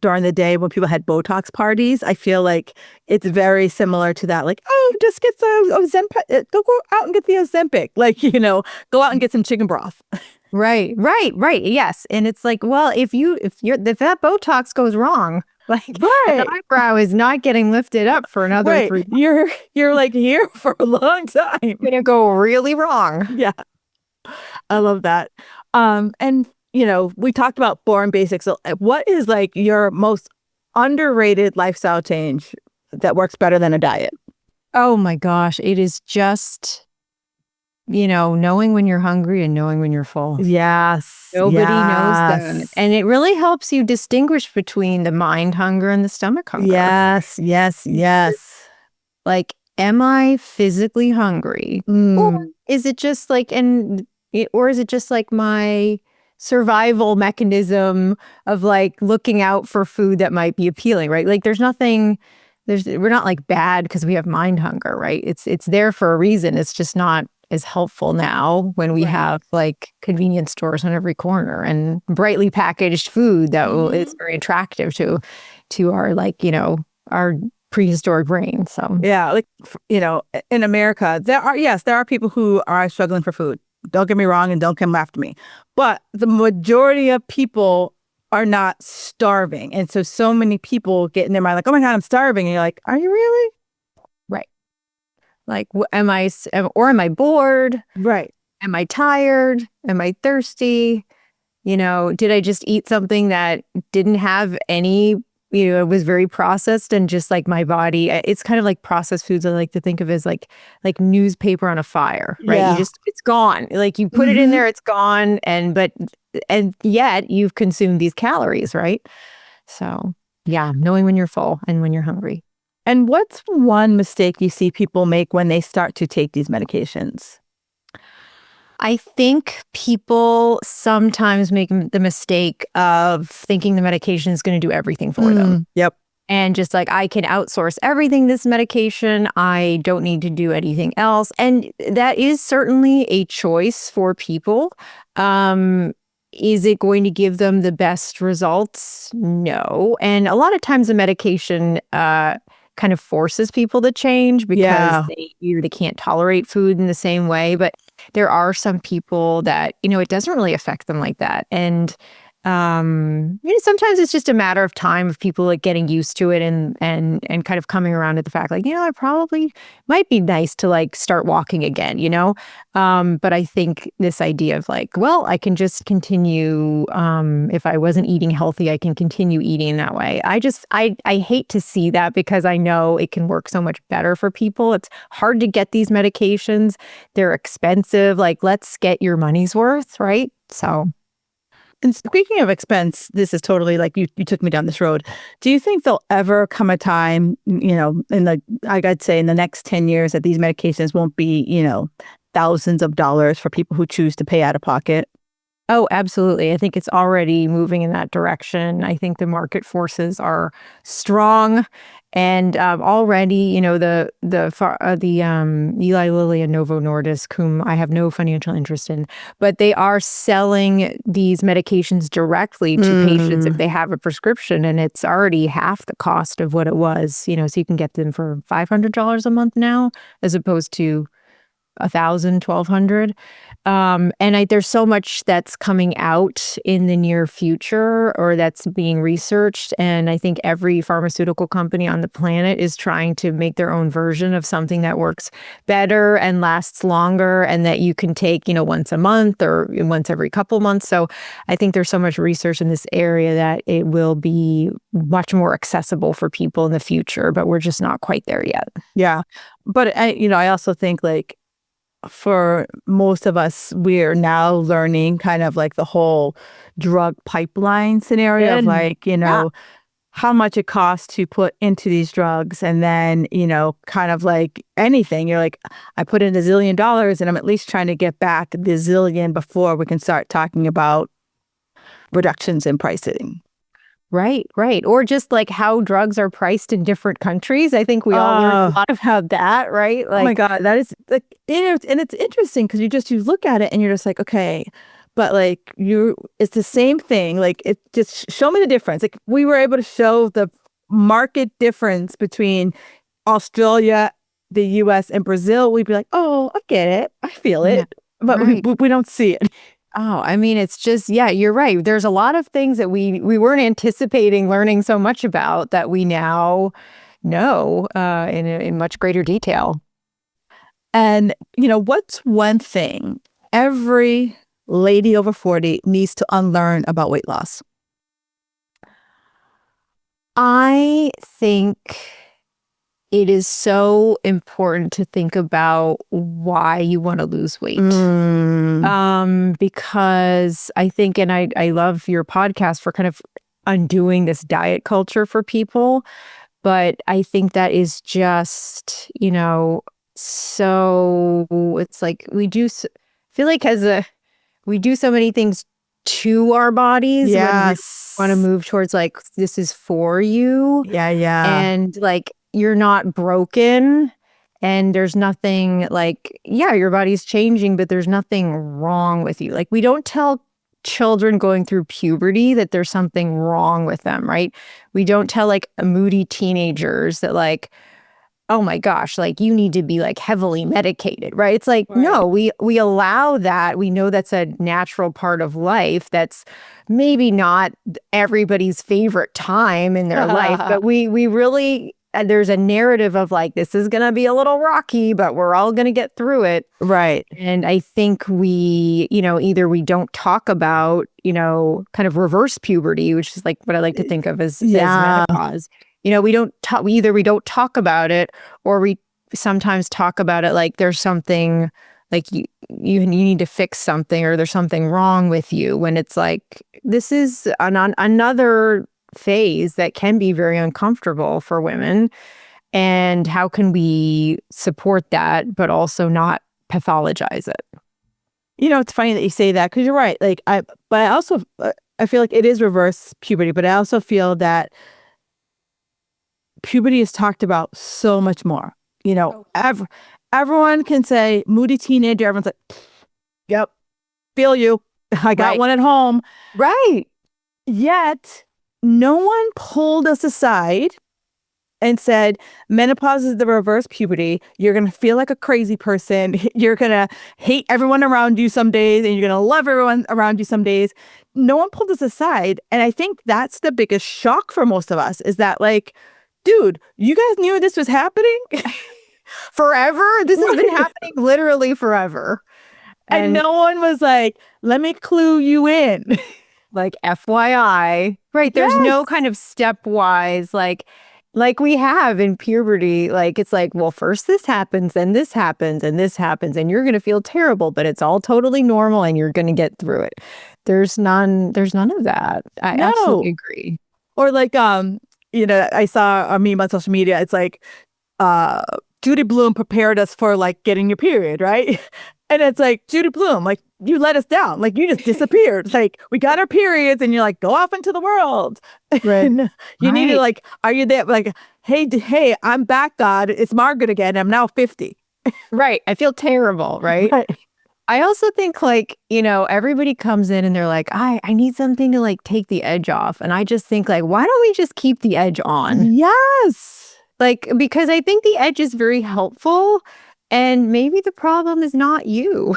S3: during the day when people had Botox parties, I feel like it's very similar to that. Like, oh, just get the Ozempic, go out and get the Ozempic. Like, go out and get some chicken broth.
S4: Right. Yes. And it's like, well, if that Botox goes wrong, like the eyebrow is not getting lifted up for another 3 months.
S3: You're like here for a long time.
S4: It's gonna go really wrong.
S3: Yeah. I love that. And we talked about boring basics. So what is like your most underrated lifestyle change that works better than a diet?
S4: Oh my gosh. It is just, knowing when you're hungry and knowing when you're full.
S3: Yes.
S4: Nobody knows that. And it really helps you distinguish between the mind hunger and the stomach hunger.
S3: Yes.
S4: Like, am I physically hungry? Or is it just like, my survival mechanism of like looking out for food that might be appealing, right? Like we're not like bad because we have mind hunger, right? It's there for a reason. It's just not as helpful now when we have like convenience stores on every corner and brightly packaged food that is very attractive to our our prehistoric brain. So
S3: yeah, like in America, there are people who are struggling for food. Don't get me wrong, and don't come after me. But the majority of people are not starving. And so many people get in their mind like, oh my God, I'm starving. And you're like, are you really?
S4: Right. Like, am I bored?
S3: Right.
S4: Am I tired? Am I thirsty? Did I just eat something that didn't have any, it was very processed and just like my body, it's kind of like processed foods I like to think of as like newspaper on a fire, right?
S3: Yeah.
S4: It's gone. Like you put it in there, it's gone. And yet you've consumed these calories, right? So yeah, knowing when you're full and when you're hungry.
S3: And what's one mistake you see people make when they start to take these medications?
S4: I think people sometimes make the mistake of thinking the medication is going to do everything for them.
S3: Yep.
S4: And just like, I can outsource everything, this medication, I don't need to do anything else. And that is certainly a choice for people. Is it going to give them the best results? No. And a lot of times the medication kind of forces people to change because they either can't tolerate food in the same way. But there are some people that, it doesn't really affect them like that. And sometimes it's just a matter of time of people like getting used to it and kind of coming around to the fact like, I probably might be nice to like start walking again, but I think this idea of like, well, I can just continue, if I wasn't eating healthy, I can continue eating that way. I hate to see that because I know it can work so much better for people. It's hard to get these medications. They're expensive. Like, let's get your money's worth, right? So.
S3: And speaking of expense, this is totally like you took me down this road. Do you think there'll ever come a time, I'd say in the next 10 years that these medications won't be, thousands of dollars for people who choose to pay out of pocket?
S4: Oh, absolutely. I think it's already moving in that direction. I think the market forces are strong And already, the Eli Lilly and Novo Nordisk, whom I have no financial interest in, but they are selling these medications directly to patients if they have a prescription, and it's already half the cost of what it was. So you can get them for $500 a month now, as opposed to $1,000, $1,200. And there's so much that's coming out in the near future, or that's being researched. And I think every pharmaceutical company on the planet is trying to make their own version of something that works better and lasts longer, and that you can take, once a month or once every couple months. So I think there's so much research in this area that it will be much more accessible for people in the future, but we're just not quite there yet.
S3: Yeah. But I also think for most of us, we're now learning kind of the whole drug pipeline scenario of how much it costs to put into these drugs. And then, kind of anything, you're I put in $1 zillion and I'm at least trying to get back the zillion before we can start talking about reductions in pricing.
S4: Right. Or just how drugs are priced in different countries. I think we all learned a lot about that, right?
S3: Oh my God, that is and it's interesting because you look at it and you're just okay, but it's the same thing. It just show me the difference. We were able to show the market difference between Australia, the US, and Brazil. We'd be oh, I get it, I feel it, but we don't see it.
S4: Oh, it's just, you're right. There's a lot of things that we weren't anticipating learning so much about that we now know in much greater detail.
S3: And, what's one thing every lady over 40 needs to unlearn about weight loss?
S4: I think it is so important to think about why you want to lose weight. Because I think, and I love your podcast for kind of undoing this diet culture for people, but I think that is just, so it's we do so many things to our bodies.
S3: Yes.
S4: When we want to move towards this is for you.
S3: Yeah.
S4: And you're not broken, and there's nothing your body's changing, but there's nothing wrong with you. We don't tell children going through puberty that there's something wrong with them, right? We don't tell moody teenagers that oh my gosh, you need to be heavily medicated, right? It's right. No, we allow that. We know that's a natural part of life. That's maybe not everybody's favorite time in their life, but we really, there's a narrative of this is going to be a little rocky, but we're all going to get through it.
S3: Right.
S4: And I think we, either we don't talk about, kind of reverse puberty, which is what I like to think of as menopause. We don't talk, we don't talk about it, or we sometimes talk about it there's something you need to fix something, or there's something wrong with you, when it's this is another phase that can be very uncomfortable for women. And how can we support that, but also not pathologize it?
S3: It's funny that you say that, because you're right. But I also, I feel it is reverse puberty, but I also feel that puberty is talked about so much more. Everyone can say moody teenager. Everyone's yep, feel you. I got one at home.
S4: Right.
S3: Yet, no one pulled us aside and said, menopause is the reverse puberty. You're going to feel like a crazy person. You're going to hate everyone around you some days, and you're going to love everyone around you some days. No one pulled us aside. And I think that's the biggest shock for most of us, is that dude, you guys knew this was happening?
S4: Forever? This has been happening literally forever.
S3: And no one was let me clue you in.
S4: FYI. Right. There's no kind of stepwise, like we have in puberty. It's well, first this happens, then this happens, and this happens, and you're going to feel terrible, but it's all totally normal, and you're going to get through it. There's none of that. I absolutely agree.
S3: Or I saw a meme on social media. It's Judy Blume prepared us for getting your period, right? And it's Judy Blume, you let us down. You just disappeared. We got our periods, and you're go off into the world.
S4: Right.
S3: You need to are you there? hey, I'm back, God. It's Margaret again. I'm now 50.
S4: Right. I feel terrible, right?
S3: Right.
S4: I also think like, everybody comes in and they're like, I need something to like take the edge off. And I just think like, why don't we just keep the edge on?
S3: Yes.
S4: Like, because I think the edge is very helpful and maybe the problem is not you.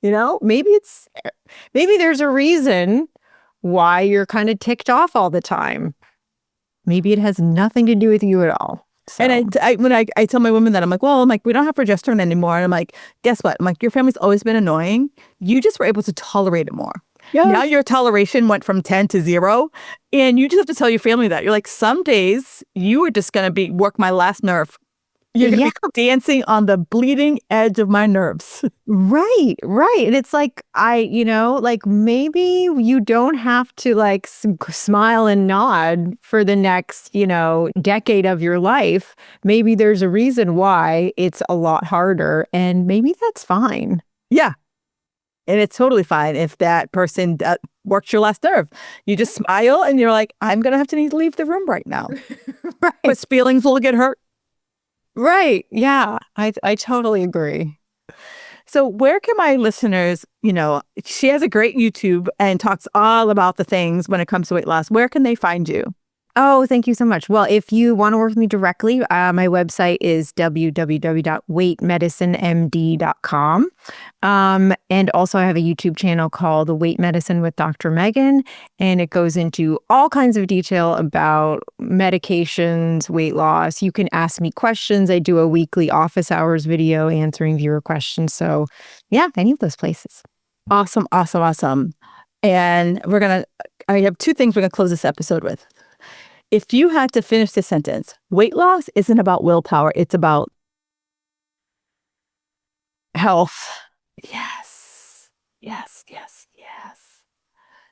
S4: Maybe there's a reason why you're kind of ticked off all the time. Maybe it has nothing to do with you at all. So.
S3: And when I tell my women that, I'm like, we don't have progesterone anymore. And I'm like, guess what? I'm like, your family's always been annoying. You just were able to tolerate it more. Yes. Now your toleration went from 10 to 0. And you just have to tell your family that. You're like, some days you are just going to work my last nerve. You're going to be dancing on the bleeding edge of my nerves.
S4: Right. And it's like, maybe you don't have to like smile and nod for the next, decade of your life. Maybe there's a reason why it's a lot harder and maybe that's fine.
S3: Yeah. And it's totally fine if that person works your last nerve. You just smile and you're like, I'm going to have to need to leave the room right now.
S4: Right.
S3: Because feelings will get hurt.
S4: Right. Yeah, I totally agree.
S3: So where can my listeners, she has a great YouTube and talks all about the things when it comes to weight loss. Where can they find you?
S4: Oh, thank you so much. Well, if you want to work with me directly, my website is www.weightmediциnemd.com. And also I have a YouTube channel called The Weight Medicine with Dr. Megan, and it goes into all kinds of detail about medications, weight loss. You can ask me questions. I do a weekly office hours video answering viewer questions. So yeah, any of those places.
S3: Awesome. And I have two things we're going to close this episode with. If you had to finish this sentence, weight loss isn't about willpower. It's about
S4: health.
S3: Yes.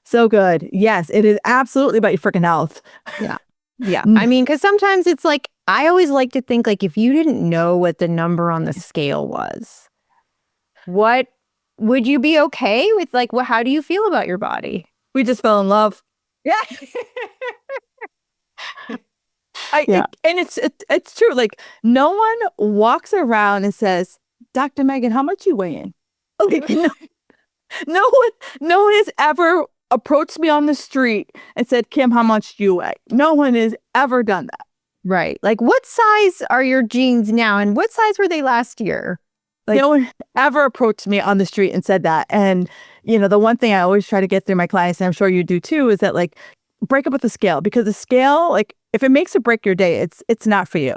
S3: So good. Yes, it is absolutely about your freaking health.
S4: Yeah. I mean, because sometimes it's like, I always like to think like if you didn't know what the number on the scale was, what would you be okay with? Like, how do you feel about your body?
S3: We just fell in love.
S4: Yeah.
S3: And it's true. Like, no one walks around and says, Dr. Megan, how much you weighing? Okay, no one has ever approached me on the street and said, Kim, how much do you weigh? No one has ever done that.
S4: Right. Like, what size are your jeans now, and what size were they last year?
S3: Like, no one ever approached me on the street and said that. And the one thing I always try to get through my clients, and I'm sure you do too, is that like, break up with the scale, because the scale, like, if it makes or break your day, it's not for you.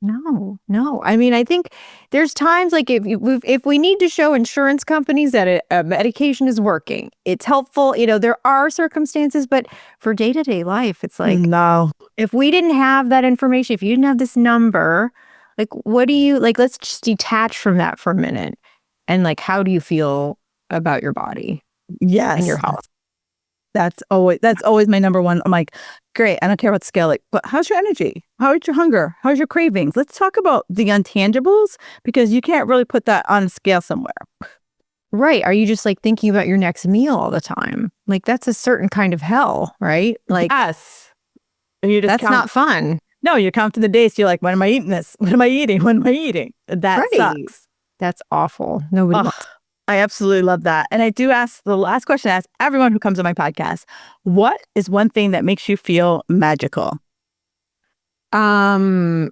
S4: No. I mean, I think there's times like if we need to show insurance companies that a medication is working, it's helpful. There are circumstances, but for day-to-day life, it's like,
S3: no.
S4: If we didn't have that information, if you didn't have this number, like, what do you like? Let's just detach from that for a minute, and like, how do you feel about your body?
S3: Yes,
S4: and your health.
S3: That's always my number one. I'm like, great, I don't care about the scale. Like, but how's your energy? How's your hunger? How's your cravings? Let's talk about the intangibles, because you can't really put that on a scale somewhere.
S4: Right. Are you just like thinking about your next meal all the time? Like, that's a certain kind of hell, right? Like,
S3: yes. You just
S4: that's not fun.
S3: No, you're counting the days. You're like, when am I eating this? What am I eating? When am I eating? That sucks.
S4: That's awful. Nobody wants.
S3: I absolutely love that. And I do ask, the last question I ask everyone who comes on my podcast, what is one thing that makes you feel magical?
S4: Maybe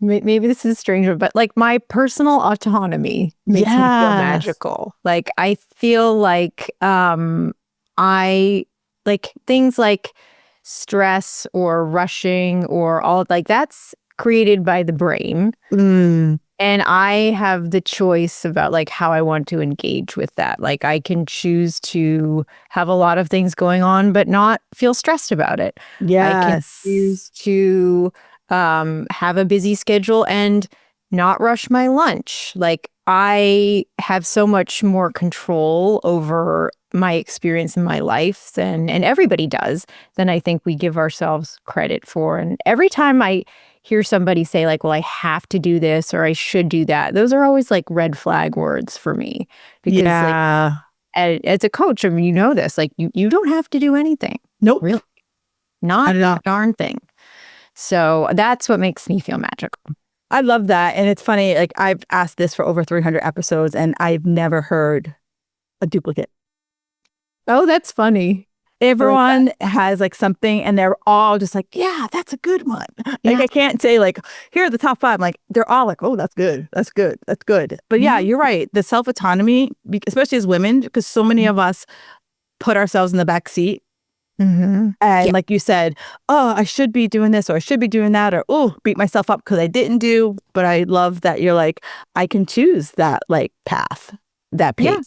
S4: this is strange, but like my personal autonomy makes me feel magical. Like, I feel like I like things like stress or rushing or all like that's created by the brain. And I have the choice about like how I want to engage with that. Like, I can choose to have a lot of things going on, but not feel stressed about it.
S3: Yes.
S4: I can choose to have a busy schedule and not rush my lunch. Like, I have so much more control over my experience in my life and everybody does, than I think we give ourselves credit for. And every time I hear somebody say like, well, I have to do this or I should do that, those are always like red flag words for me. Because like, as a coach, I mean, you know this, like you don't have to do anything.
S3: Nope.
S4: Really. Not a darn thing. So that's what makes me feel magical.
S3: I love that. And it's funny, like I've asked this for over 300 episodes and I've never heard a duplicate.
S4: Oh, that's funny.
S3: Everyone has like something and they're all just like, yeah, that's a good one. Like I can't say like, here are the top 5. Like they're all like, oh, that's good. That's good. That's good. But yeah, you're right. The self-autonomy, especially as women, because so many of us put ourselves in the back seat. And like you said, oh, I should be doing this or I should be doing that, or oh, beat myself up because I didn't do. But I love that you're like, I can choose that like path, that pace.
S4: Yeah.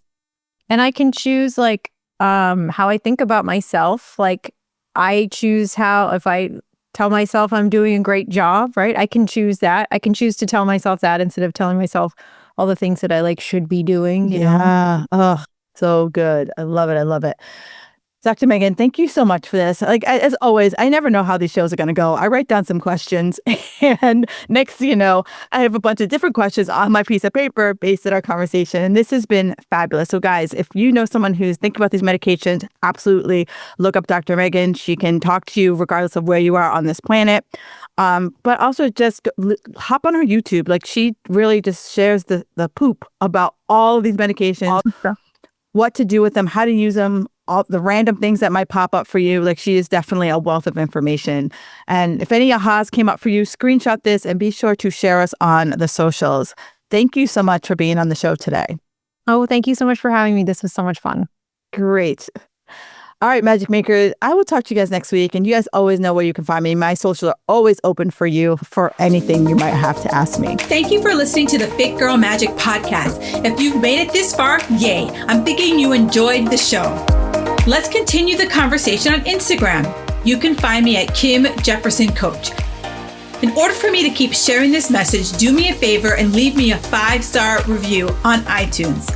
S4: And I can choose like how I think about myself. Like I choose how, if I tell myself I'm doing a great job, right? I can choose that. I can choose to tell myself that instead of telling myself all the things that I like should be doing. You know?
S3: Oh, so good. I love it. I love it. Dr. Megan, thank you so much for this. Like, as always, I never know how these shows are going to go. I write down some questions and next thing you know, I have a bunch of different questions on my piece of paper based on our conversation. And this has been fabulous. So guys, if you know someone who's thinking about these medications, absolutely look up Dr. Megan. She can talk to you regardless of where you are on this planet. But also just hop on her YouTube. Like she really just shares the poop about all of these medications, what to do with them, how to use them, all the random things that might pop up for you. Like she is definitely a wealth of information. And if any ahas came up for you, screenshot this and be sure to share us on the socials. Thank you so much for being on the show today.
S4: Oh, thank you so much for having me. This was so much fun.
S3: Great. All right, Magic Makers, I will talk to you guys next week. And you guys always know where you can find me. My socials are always open for you for anything you might have to ask me.
S1: Thank you for listening to the Fit Girl Magic podcast. If you've made it this far, yay. I'm thinking you enjoyed the show. Let's continue the conversation on Instagram. You can find me at Kim Jefferson Coach. In order for me to keep sharing this message, do me a favor and leave me a 5-star review on iTunes.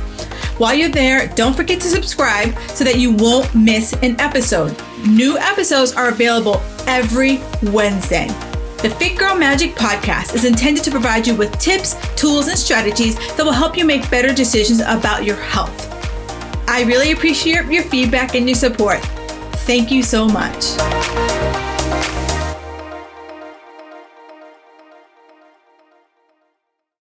S1: While you're there, don't forget to subscribe so that you won't miss an episode. New episodes are available every Wednesday. The Fit Girl Magic podcast is intended to provide you with tips, tools, and strategies that will help you make better decisions about your health. I really appreciate your feedback and your support. Thank you so much.